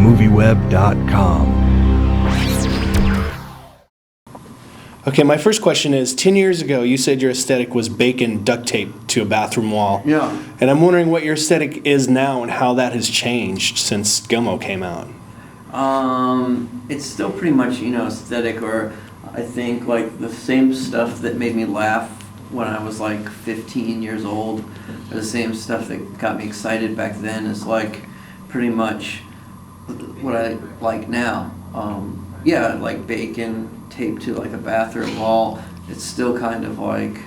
MovieWeb.com. Okay, my first question is, 10 years ago, you said your aesthetic was bacon duct tape to a bathroom wall. Yeah. And I'm wondering what your aesthetic is now and how that has changed since Gummo came out. It's still pretty much, aesthetic, or I think like the same stuff that made me laugh when I was like 15 years old, or the same stuff that got me excited back then is like pretty much what I like now. Yeah, like bacon taped to like a bathroom wall. It's still kind of like,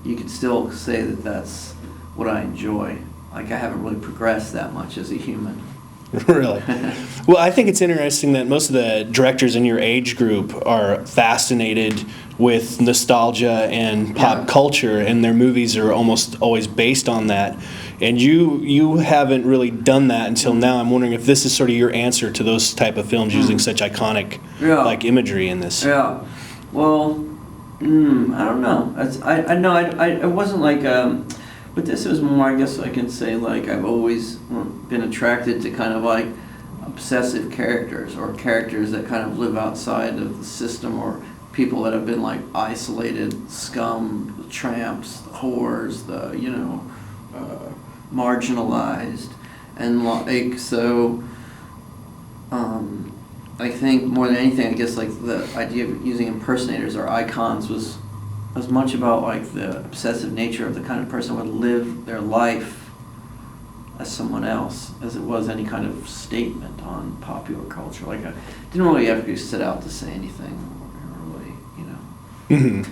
you could still say that that's what I enjoy. Like I haven't really progressed that much as a human. Really? Well, I think it's interesting that most of the directors in your age group are fascinated with nostalgia and pop culture, and their movies are almost always based on that. And you haven't really done that until now. I'm wondering if this is sort of your answer to those type of films using such iconic like imagery in this. Yeah. Well, I don't know. I know I wasn't like but this was more, I guess I can say, like I've always been attracted to kind of like obsessive characters, or characters that kind of live outside of the system, or people that have been like isolated, scum, the tramps, the whores, the marginalized, and like so. I think more than anything, I guess like the idea of using impersonators or icons was as much about like the obsessive nature of the kind of person who would live their life as someone else, as it was any kind of statement on popular culture. Like I didn't really ever set out to say anything really,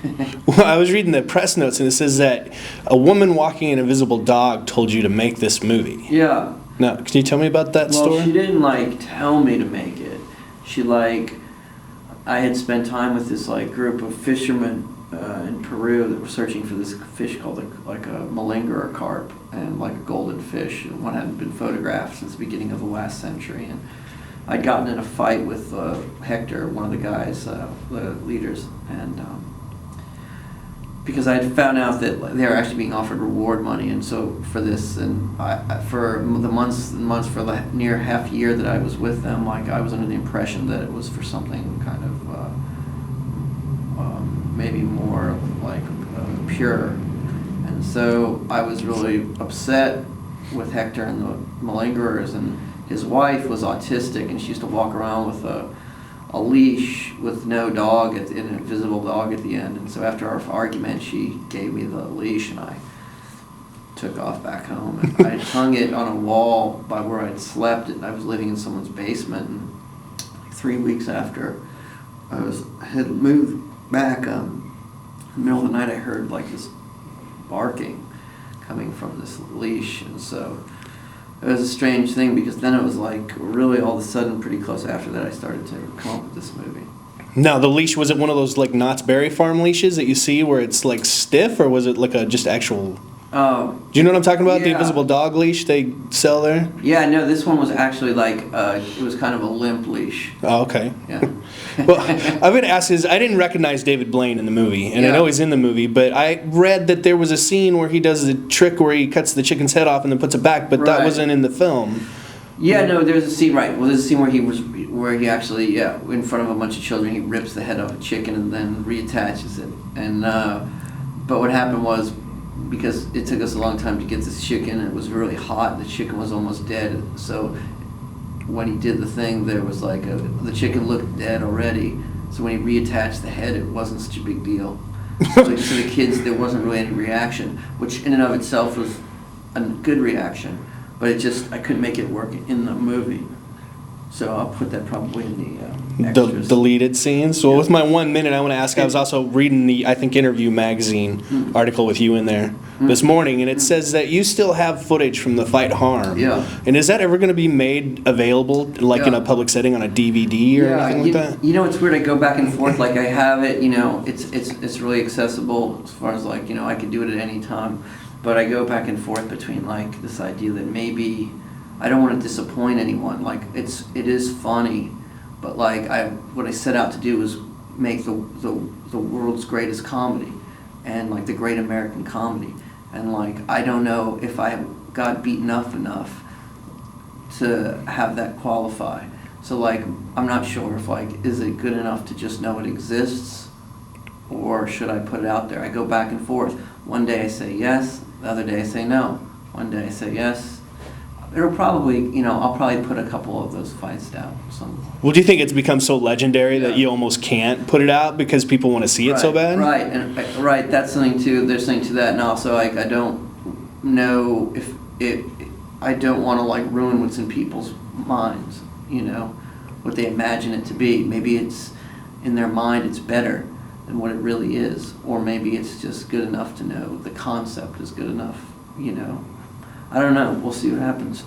Well, I was reading the press notes, and it says that a woman walking an invisible dog told you to make this movie. Yeah. Now, can you tell me about that story? Well, she didn't like tell me to make it. She I had spent time with this like group of fishermen in Peru that were searching for this fish called like a malingera carp, and like a golden fish, and one hadn't been photographed since the beginning of the last century. And I'd gotten in a fight with Hector, one of the guys, the leaders, and because I had found out that they were actually being offered reward money, and so for this, and for the months for the near half year that I was with them, like I was under the impression that it was for something kind of maybe more like pure, and so I was really upset with Hector and the malingerers. And his wife was autistic, and she used to walk around with a leash with no dog, an invisible dog at the end. And so after our argument, she gave me the leash, and I took off back home. And I hung it on a wall by where I'd slept, and I was living in someone's basement. And 3 weeks after I had moved back, in the middle of the night, I heard like this barking coming from this leash, and so it was a strange thing, because then it was like really all of a sudden, pretty close after that, I started to come up with this movie. Now, the leash, was it one of those like Knott's Berry Farm leashes that you see where it's like stiff, or was it like a just actual? Do you know what I'm talking about? Yeah. The invisible dog leash they sell there? Yeah, no, this one was actually like, it was kind of a limp leash. Oh, okay. Yeah. Well, I'm going to ask I didn't recognize David Blaine in the movie, and I know he's in the movie, but I read that there was a scene where he does the trick where he cuts the chicken's head off and then puts it back, but that wasn't in the film. Yeah, no, there's a scene, right. Well, there's a scene where he actually, in front of a bunch of children, he rips the head off a chicken and then reattaches it. And, but what happened was, because it took us a long time to get this chicken, it was really hot, the chicken was almost dead, so when he did the thing, there was like the chicken looked dead already, so when he reattached the head, it wasn't such a big deal. So to the kids, there wasn't really any reaction, which in and of itself was a good reaction, but I couldn't make it work in the movie. So I'll put that probably in the extras. Deleted scenes. So with my 1 minute, I want to ask, I was also reading the, I think, Interview magazine article with you in there this morning, and it says that you still have footage from the fight Harm. Yeah. And is that ever going to be made available, like in a public setting on a DVD or anything like that? You know, it's weird. I go back and forth. Like I have it. It's really accessible as far as like I could do it at any time. But I go back and forth between like this idea that maybe I don't want to disappoint anyone. Like it is funny, but like what I set out to do was make the world's greatest comedy, and like the great American comedy. And like I don't know if I got beaten up enough to have that qualify. So like, I'm not sure if like, is it good enough to just know it exists, or should I put it out there? I go back and forth. One day I say yes, the other day I say no. One day I say yes. It'll probably, I'll probably put a couple of those fights down. Well, do you think it's become so legendary that you almost can't put it out because people want to see it so bad? Right, and right, that's something too. There's something to that, and also like I don't know if I don't want to like ruin what's in people's minds. What they imagine it to be. Maybe it's in their mind it's better than what it really is, or maybe it's just good enough to know the concept is good enough. I don't know. We'll see what happens.